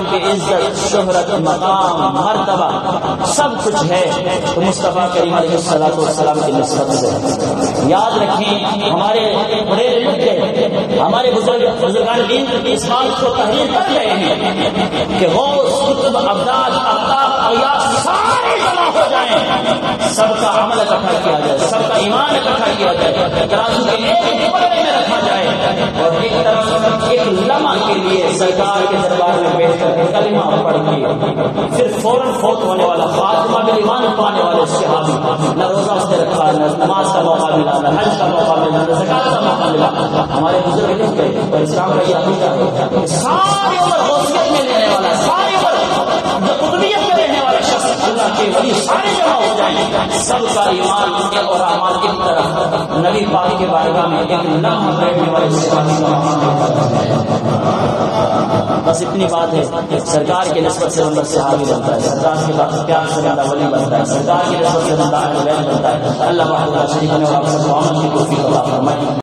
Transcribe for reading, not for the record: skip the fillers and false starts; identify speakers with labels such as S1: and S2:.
S1: السلام کی عزت، شہرت، مقام، مرتبہ سب کچھ ہے تو مصطفیٰ کریم علیہ السلام کی نسبت سے۔ یاد رکھیں ہمارے بڑے ہمارے بزرگان دین اس بات کو تحریر کر رہے ہیں کہ غوث، قطب، ابدال، اقطاب، اغیاث سارے جمع ہو جائیں، سب کا عمل اکٹھا کیا جائے، سب کا ایمان اکٹھا کیا جائے، ترازو کے ایک ٹکڑے میں رکھا جائے اور ایک طرف ایک لمحہ کے لیے سرکار کے دربار میں بیٹھ کر کلمہ پڑھ کے پھر فوراً فوت ہونے والا فاطمہ بن ایمان پانے والے صحابی، نہ روزہ اس نے رکھا، نہ نماز کا موقع ملا، نہ حج کا موقع ملا، نہ زکات کا موقع ملا، ہمارے بزرگ لکھ گئے اور اسلام کا یہ عقیدہ ہے ساری عمر غوثیت میں لینے والا، ساری عمر قطبیت میں رہنے والا شخص اللہ کے ولی سارے جمع ہو جائیں، سب کا ایمان اور اعمال کی طرف نبی پاک کے بارگاہ میں ایک لمحہ بیٹھنے والے صحابی کا مقام بس اتنی بات ہے۔ سرکار کی نسبت سے بندہ صحابی بنتا ہے، سرکار کے پیار سے بندہ ولی بنتا ہے، سرکار کی نسبت سے بندہ اہل بیت بنتا ہے۔ اللہ وحدہ لا شریک لہ اور آپ سب کو عمل کی توفیق عطا فرمائے۔